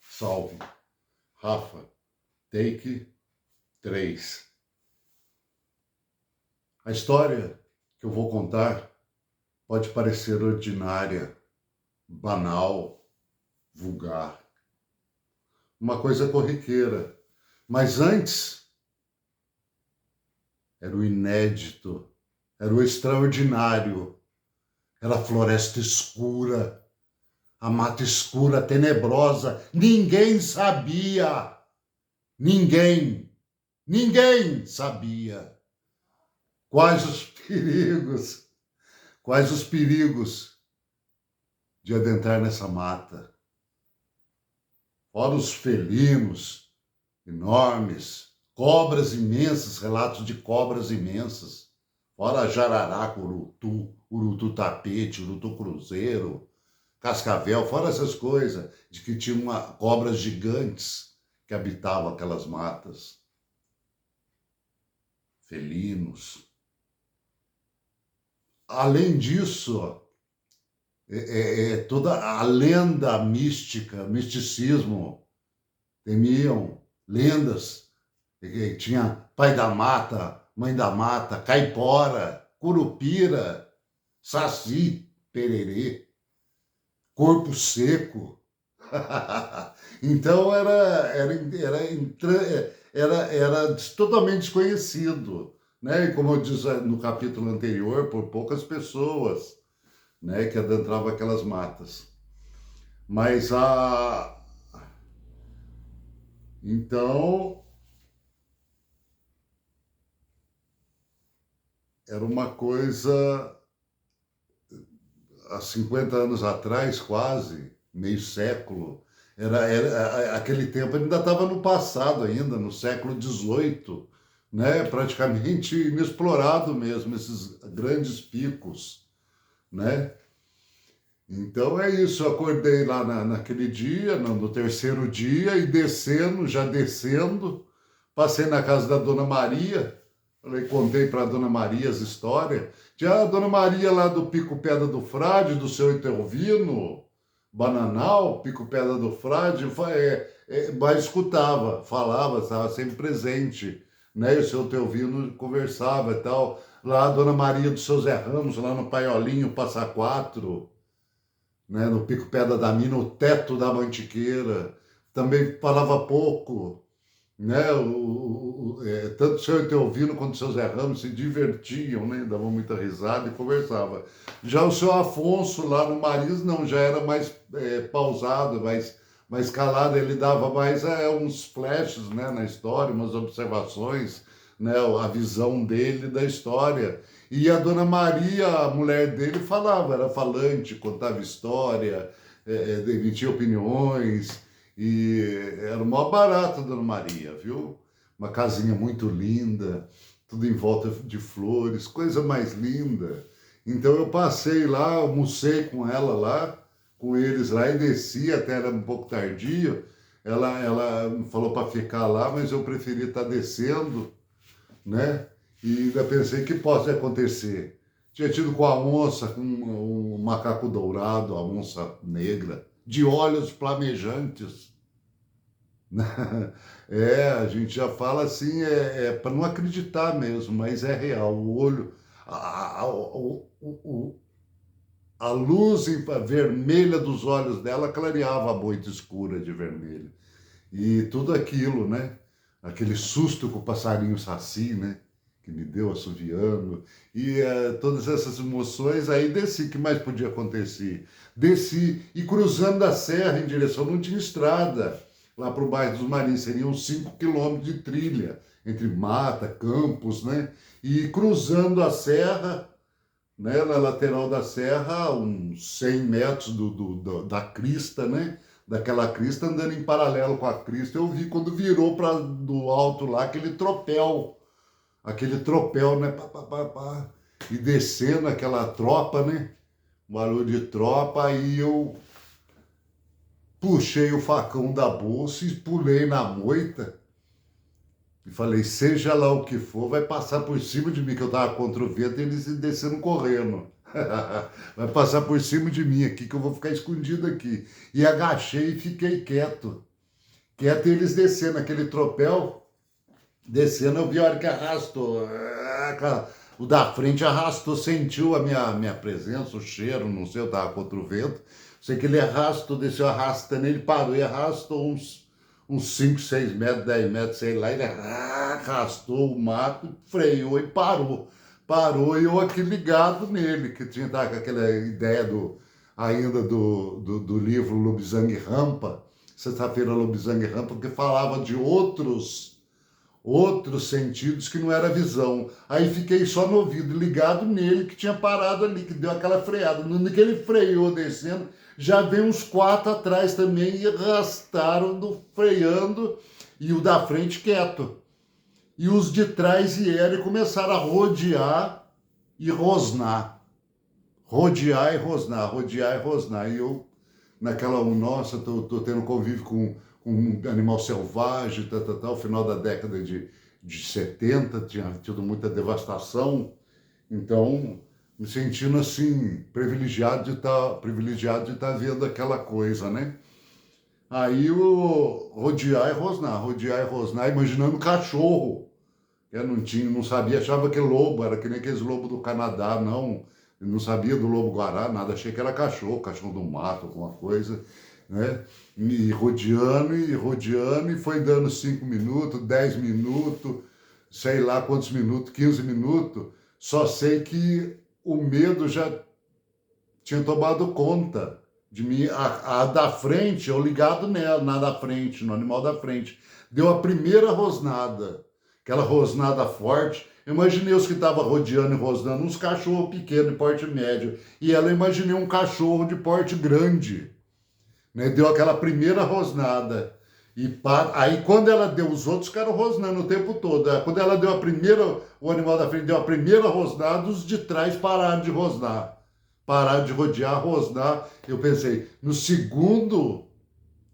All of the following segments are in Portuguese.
Salve. Rafa, take 3. A história que eu vou contar pode parecer ordinária, banal, vulgar. Uma coisa corriqueira. Mas antes era o inédito, era o extraordinário, era a floresta escura, a mata escura, tenebrosa. Ninguém sabia. Ninguém sabia quais os perigos de adentrar nessa mata. Fora os felinos enormes, cobras imensas, relatos de cobras imensas. Fora jararaca, urutu tapete, urutu cruzeiro, cascavel, fora essas coisas, de que tinha cobras gigantes que habitavam aquelas matas. Felinos. Além disso, toda a lenda mística, misticismo, temiam lendas. Tinha pai da mata, mãe da mata, caipora, curupira, saci, pererê, corpo seco. Então era totalmente desconhecido, né? E como eu disse no capítulo anterior, por poucas pessoas, né, que adentravam aquelas matas. Mas então era uma coisa há 50 anos atrás, quase, meio século. Aquele tempo ainda estava no passado ainda, no século XVIII, né? Praticamente inexplorado mesmo, esses grandes picos, né? Então é isso, eu acordei lá naquele dia, no terceiro dia, e já descendo, passei na casa da Dona Maria, contei para a Dona Maria as histórias. Tinha a Dona Maria lá do Pico Pedra do Frade, do seu Itelvino, Bananal, Pico Pedra do Frade, mas escutava, falava, estava sempre presente, né? E o seu Itelvino conversava e tal. Lá a Dona Maria do seu Zé Ramos, lá no Paiolinho, Passa Quatro, né, no Pico Pedra da Mina, o Teto da Mantiqueira, também falava pouco, né, tanto o seu Etelvino quanto o seu Zé Ramos se divertiam, né, davam muita risada e conversava. Já o seu Afonso lá no Maris, não, já era mais pausado, mais calado, ele dava mais uns flashes, né, na história, umas observações, né, a visão dele da história. E a Dona Maria, a mulher dele, falava, era falante, contava história, emitia opiniões, e era uma barata, Dona Maria, viu? Uma casinha muito linda, tudo em volta de flores, coisa mais linda. Então eu passei lá, almocei com ela lá, com eles lá, e desci, até era um pouco tardio. Ela falou para ficar lá, mas eu preferi estar descendo, né? E ainda pensei que pode acontecer. Tinha tido com a onça, com um macaco dourado, a onça negra, de olhos flamejantes. A gente já fala assim, para não acreditar mesmo, mas é real. O olho, a luz vermelha dos olhos dela clareava a moita escura de vermelho. E tudo aquilo, né? Aquele susto com o passarinho saci, né? Que me deu assoviando. E todas essas emoções, aí desci, o que mais podia acontecer? Desci e cruzando a serra em direção, não tinha estrada. Lá para o bairro dos Marins, seriam 5 quilômetros de trilha, entre mata, campos, né? E cruzando a serra, né, na lateral da serra, uns 100 metros da crista, né? Daquela crista, andando em paralelo com a crista, eu vi quando virou do alto lá aquele tropel, né? Pá, pá, pá, pá, e descendo aquela tropa, né? Barulho de tropa, aí eu puxei o facão da bolsa e pulei na moita e falei, seja lá o que for, vai passar por cima de mim, que eu tava contra o vento, e eles descendo correndo. Vai passar por cima de mim aqui, que eu vou ficar escondido aqui. E agachei e fiquei quieto. Quieto e eles descendo aquele tropel. Descendo, eu vi a hora que arrastou. O da frente arrastou, sentiu a minha presença, o cheiro, não sei, eu tava contra o vento. Sei que ele arrastou, desceu arrastando, ele parou e arrastou uns 5, 6 metros, 10 metros, sei lá. Ele arrastou o mato, freou e parou. Parou e eu aqui ligado nele, que tinha tava com aquela ideia ainda do livro Lobisang Rampa, Sexta-feira Lobisang Rampa, que falava de outros sentidos que não era visão. Aí fiquei só no ouvido, ligado nele, que tinha parado ali, que deu aquela freada. No que ele freou descendo, já veio uns 4 atrás também e arrastaram freando, e o da frente quieto. E os de trás vieram e começaram a rodear e rosnar. Rodear e rosnar, rodear e rosnar. E eu, nossa, tô tendo convívio com um animal selvagem, tal, final da década de 70, tinha tido muita devastação, então me sentindo assim, privilegiado de estar vendo aquela coisa, né? Aí o rodear e rosnar, imaginando cachorro. Eu não sabia, achava que lobo, era que nem aqueles lobos do Canadá, não. Eu não sabia do lobo-guará, nada, achei que era cachorro do mato, alguma coisa, né? E rodeando, e foi dando 5 minutos, 10 minutos, sei lá quantos minutos, 15 minutos. Só sei que o medo já tinha tomado conta de mim. A da frente, eu ligado nela, na da frente, no animal da frente. Deu a primeira rosnada, aquela rosnada forte. Eu imaginei os que estavam rodeando e rosnando, uns cachorros pequenos de porte médio. E ela imaginei um cachorro de porte grande, né? Deu aquela primeira rosnada. Aí quando ela deu, os outros ficaram rosnando o tempo todo. Quando ela deu a primeira, o animal da frente deu a primeira rosnada, os de trás pararam de rosnar. Pararam de rodear, rosnar. Eu pensei, no segundo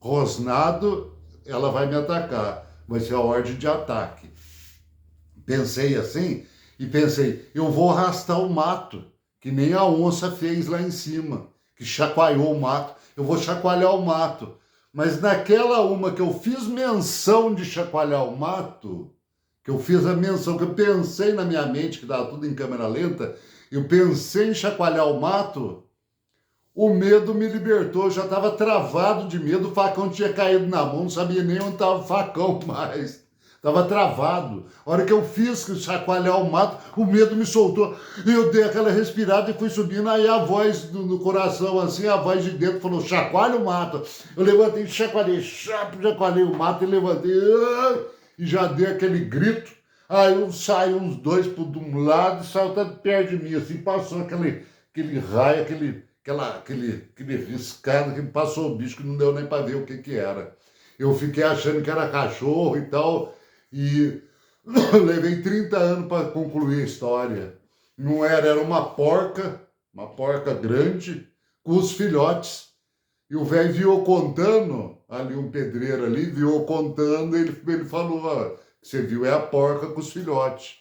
rosnado, ela vai me atacar. Vai ser a ordem de ataque. Pensei assim e pensei, eu vou arrastar o mato, que nem a onça fez lá em cima, que chacoalhou o mato. Eu vou chacoalhar o mato. Mas naquela uma que eu fiz menção de chacoalhar o mato, que eu fiz a menção, que eu pensei na minha mente, que estava tudo em câmera lenta, eu pensei em chacoalhar o mato, o medo me libertou, eu já estava travado de medo, o facão tinha caído na mão, não sabia nem onde estava o facão mais. Estava travado. A hora que eu fiz chacoalhar o mato, o medo me soltou. Eu dei aquela respirada e fui subindo. Aí a voz no coração, assim, a voz de dentro falou, chacoalha o mato. Eu levantei, chacoalhei o mato e levantei. E já dei aquele grito. Aí eu saí uns dois por um lado e saiu tanto perto de mim, assim, passou aquele raio, aquele riscado que passou o bicho que não deu nem para ver o que era. Eu fiquei achando que era cachorro e tal, e levei 30 anos para concluir a história. Não era uma porca grande, com os filhotes. E o velho viu contando, ali um pedreiro ali, viu contando, ele falou, ó, você viu, é a porca com os filhotes.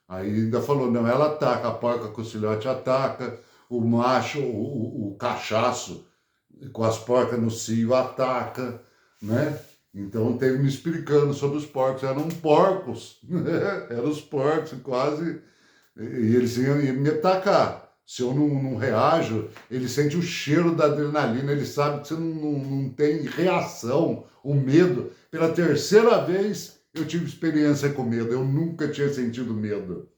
Aí ainda falou, não, ela ataca, a porca com os filhotes ataca, o macho, o cachaço com as porcas no cio ataca, né? Então teve me explicando sobre os porcos, eram porcos, né? Eram os porcos quase, e eles iam me atacar. Se eu não reajo, ele sente o cheiro da adrenalina, ele sabe que você não tem reação, o medo. Pela terceira vez eu tive experiência com medo, eu nunca tinha sentido medo.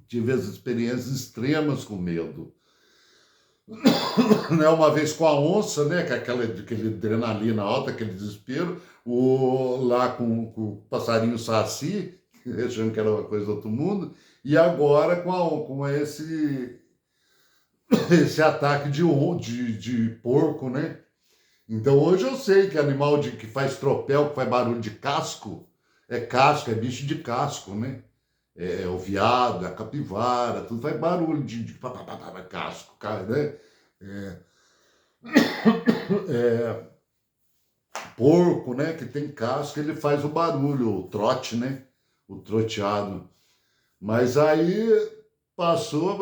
Tive as experiências extremas com medo. Né, uma vez com a onça, né, que é aquele adrenalina alta, aquele desespero, lá com o passarinho saci, achando que era uma coisa do outro mundo, e agora com esse ataque de porco, né? Então hoje eu sei que animal que faz tropel, que faz barulho de casco, é bicho de casco, né? É o veado, é a capivara, tudo faz barulho de casco, cara, né? É, é, porco, né, que tem casco, ele faz o barulho, o trote, né? O troteado. Mas aí passou,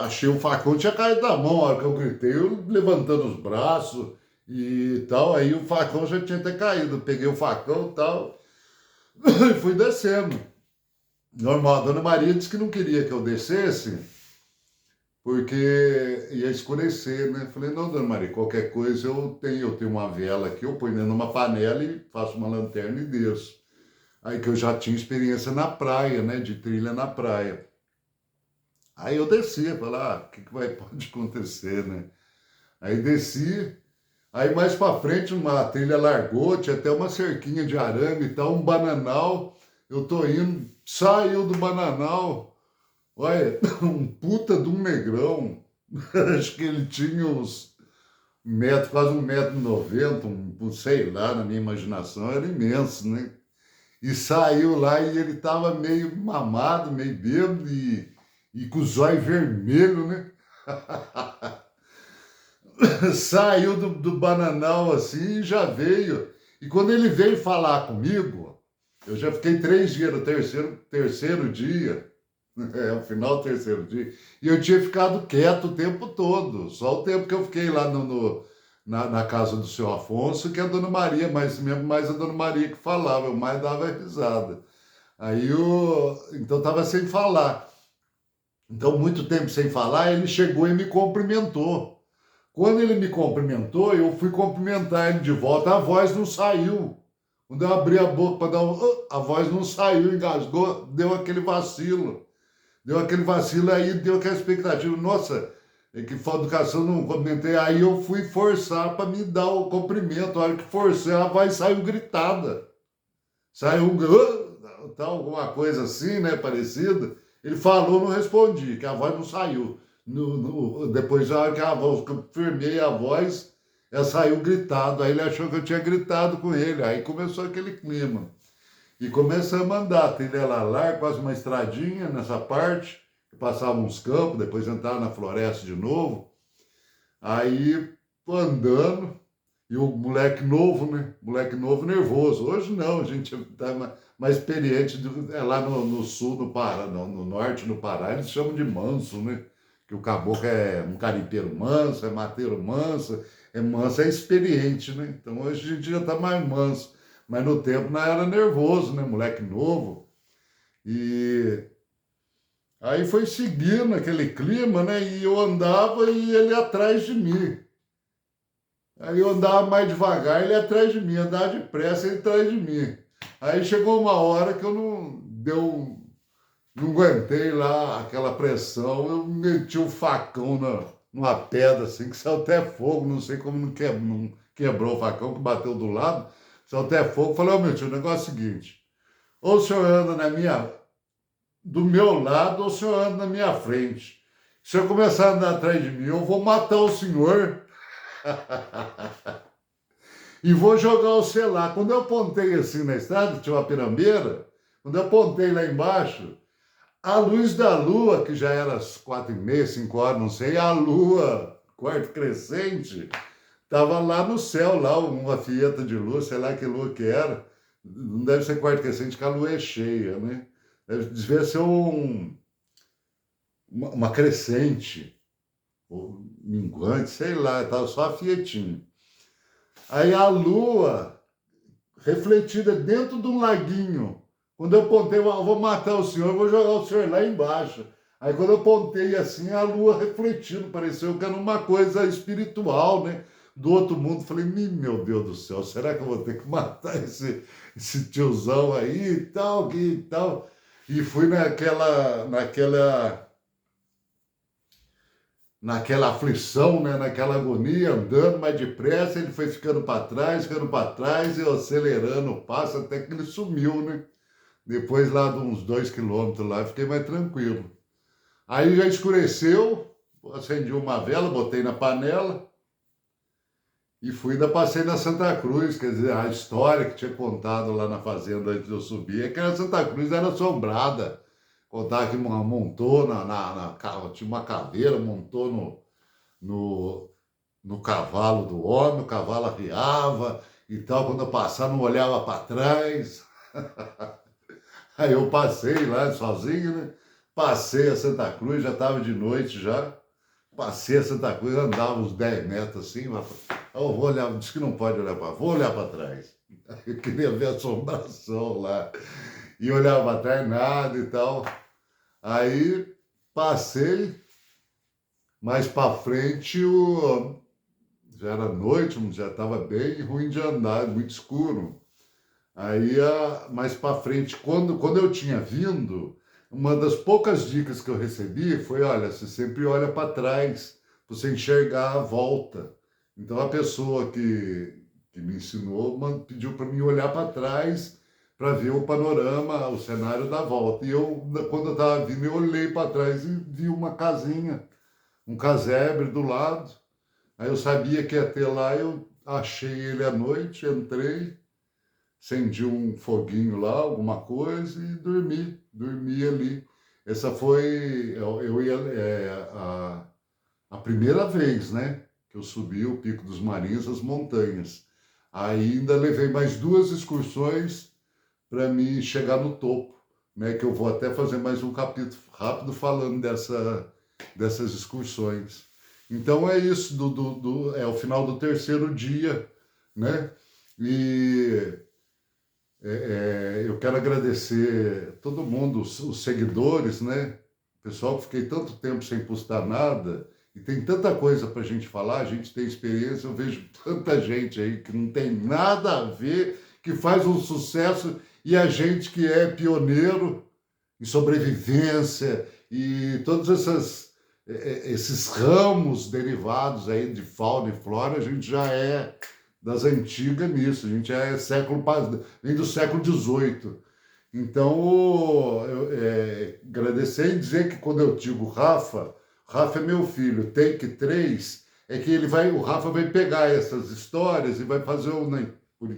achei o facão, tinha caído da mão, a hora que eu gritei, eu levantando os braços e tal, aí o facão já tinha até caído. Eu peguei o facão e tal, e fui descendo. Normal, a dona Maria disse que não queria que eu descesse, porque ia escurecer, né? Falei, não, dona Maria, qualquer coisa eu tenho uma vela aqui, eu ponho dentro de uma panela e faço uma lanterna e desço. Aí que eu já tinha experiência na praia, né? De trilha na praia. Aí eu descia, falei, pode acontecer, né? Aí desci, aí mais pra frente uma trilha largou, tinha até uma cerquinha de arame e tal, um bananal, eu tô indo, saiu do bananal, olha, um puta de um negrão, acho que ele tinha uns metros, quase 1,90 m, sei lá, na minha imaginação, era imenso, né? E saiu lá e ele tava meio mamado, meio bêbado e com os olhos vermelhos, né? Saiu do bananal assim e já veio. E quando ele veio falar comigo, eu já fiquei 3 dias, no terceiro dia, o final do terceiro dia, e eu tinha ficado quieto o tempo todo, só o tempo que eu fiquei lá na casa do seu Afonso, que a dona Maria, mas mesmo mais a dona Maria que falava, eu mais dava risada. Aí então estava sem falar. Então, muito tempo sem falar, ele chegou e me cumprimentou. Quando ele me cumprimentou, eu fui cumprimentar ele de volta, a voz não saiu. Quando eu abri a boca para dar a voz não saiu, engasgou, deu aquele vacilo. Deu aquele vacilo aí, deu aquela expectativa. Nossa, é que falta educação, não comentei. Aí eu fui forçar para me dar o cumprimento. A hora que forcei, a voz saiu gritada. Saiu tal, alguma coisa assim, né, parecida. Ele falou, não respondi, que a voz não saiu. Depois, a hora que a voz, que eu firmei a voz, ela saiu gritado. Aí ele achou que eu tinha gritado com ele. Aí começou aquele clima. E começamos a andar, trilha lá, quase uma estradinha nessa parte, passava uns campos, depois entrava na floresta de novo. Aí, andando, e o moleque novo, né? Moleque novo nervoso. Hoje não, a gente tá mais experiente lá no sul do Pará, não, no norte do Pará, eles chamam de manso, né? Que o caboclo é um carimpeiro manso, é mateiro manso, é experiente, né? Então hoje a gente já tá mais manso. Mas no tempo não era nervoso, né? Moleque novo. E aí foi seguindo aquele clima, né? E eu andava e ele atrás de mim. Aí eu andava mais devagar, ele atrás de mim, andava depressa, ele atrás de mim. Aí chegou uma hora que eu não aguentei lá aquela pressão, eu meti o facão numa pedra assim, que saiu até fogo, não sei como não quebrou o facão, que bateu do lado, saiu até fogo. Falei, ô meu tio, o negócio é o seguinte, ou o senhor anda do meu lado, ou o senhor anda na minha frente. Se eu começar a andar atrás de mim, eu vou matar o senhor. E vou jogar o celular. Quando eu apontei assim na estrada, tinha uma pirambeira, quando eu apontei lá embaixo, a luz da lua, que já era às 4h30, 5 horas, não sei, a lua, quarto crescente, estava lá no céu, lá uma fieta de lua, sei lá que lua que era. Não deve ser quarto crescente, que a lua é cheia, né? Devia ser uma crescente, ou minguante, sei lá, estava só a fietinha. Aí a lua, refletida dentro de um laguinho. Quando eu apontei, eu vou matar o senhor, eu vou jogar o senhor lá embaixo. Aí quando eu apontei assim, a lua refletindo, pareceu que era uma coisa espiritual, né? Do outro mundo. Falei, meu Deus do céu, será que eu vou ter que matar esse tiozão aí e tal, que e tal? E fui naquela aflição, né? Naquela agonia, andando mais depressa, ele foi ficando para trás, e eu acelerando o passo até que ele sumiu, né? Depois lá de uns 2 km lá, fiquei mais tranquilo. Aí já escureceu, acendi uma vela, botei na panela e ainda passei na Santa Cruz, quer dizer, a história que tinha contado lá na fazenda antes de eu subir, é que a Santa Cruz era assombrada. Contar que montou tinha uma caveira, montou no, no cavalo do homem, o cavalo arriava e tal, quando eu passava não olhava para trás. Aí eu passei lá sozinho, né? Passei a Santa Cruz, já estava de noite já. Passei a Santa Cruz, andava uns 10 metros assim, mas eu vou olhar, disse que não pode olhar para, vou olhar para trás. Eu queria ver a assombração lá. E olhava para trás, nada e tal. Aí passei, mais para frente, já era noite, já estava bem ruim de andar, muito escuro. Aí, mais para frente, quando eu tinha vindo, uma das poucas dicas que eu recebi foi: olha, você sempre olha para trás, para você enxergar a volta. Então, a pessoa que me ensinou pediu para mim olhar para trás para ver o panorama, o cenário da volta. E eu, quando eu estava vindo, eu olhei para trás e vi uma casinha, um casebre do lado. Aí eu sabia que ia ter lá, eu achei ele à noite, entrei, acendi um foguinho lá, alguma coisa, e dormi ali. Essa foi, eu ia, a primeira vez, né, que eu subi o Pico dos Marins, as montanhas. Ainda levei mais duas excursões para me chegar no topo, né, que eu vou até fazer mais um capítulo rápido falando dessas excursões. Então é isso, é o final do terceiro dia, né? E eu quero agradecer todo mundo, os seguidores, né? Pessoal, que fiquei tanto tempo sem postar nada e tem tanta coisa para a gente falar, a gente tem experiência, eu vejo tanta gente aí que não tem nada a ver, que faz um sucesso e a gente que é pioneiro em sobrevivência e todos esses ramos derivados aí de fauna e flora, a gente já é das antigas nisso, a gente é vem do século XVIII. Então, agradecer e dizer que quando eu digo Rafa é meu filho, Take 3, é que o Rafa vai pegar essas histórias e vai fazer, por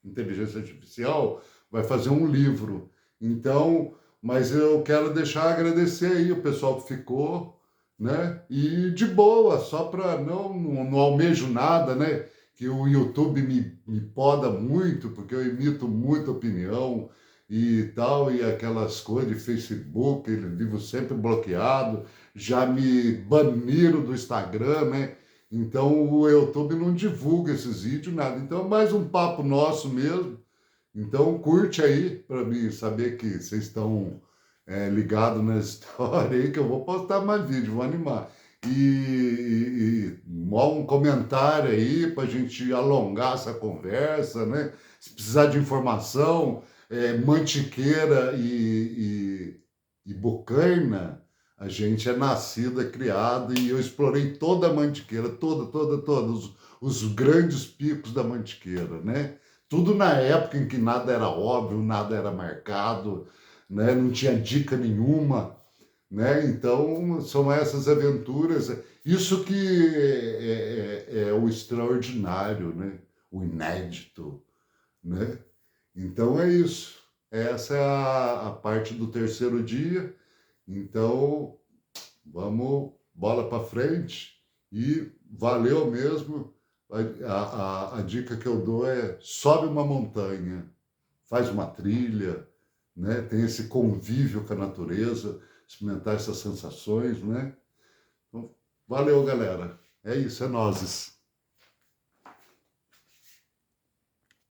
inteligência artificial, vai fazer um livro. Então, mas eu quero agradecer aí o pessoal que ficou, né? E de boa, só para não almejo nada, né? Que o YouTube me poda muito, porque eu emito muita opinião e tal, e aquelas coisas de Facebook, vivo sempre bloqueado, já me baniram do Instagram, né? Então o YouTube não divulga esses vídeos, nada. Então é mais um papo nosso mesmo. Então curte aí para mim saber que vocês estão ligados na história aí, que eu vou postar mais vídeo, vou animar. Um comentário aí para a gente alongar essa conversa, né? Se precisar de informação, Mantiqueira e Bocaina, a gente é nascido, é criado, e eu explorei toda a Mantiqueira, toda, os grandes picos da Mantiqueira, né? Tudo na época em que nada era óbvio, nada era marcado, né? Não tinha dica nenhuma, né? Então, são essas aventuras, isso que é o extraordinário, né? O inédito, né? Então é isso. Essa é a parte do terceiro dia. Então, vamos bola para frente e valeu mesmo. A dica que eu dou é: sobe uma montanha, faz uma trilha, né? Tem esse convívio com a natureza, experimentar essas sensações, né? Então, valeu, galera. É isso, é nozes.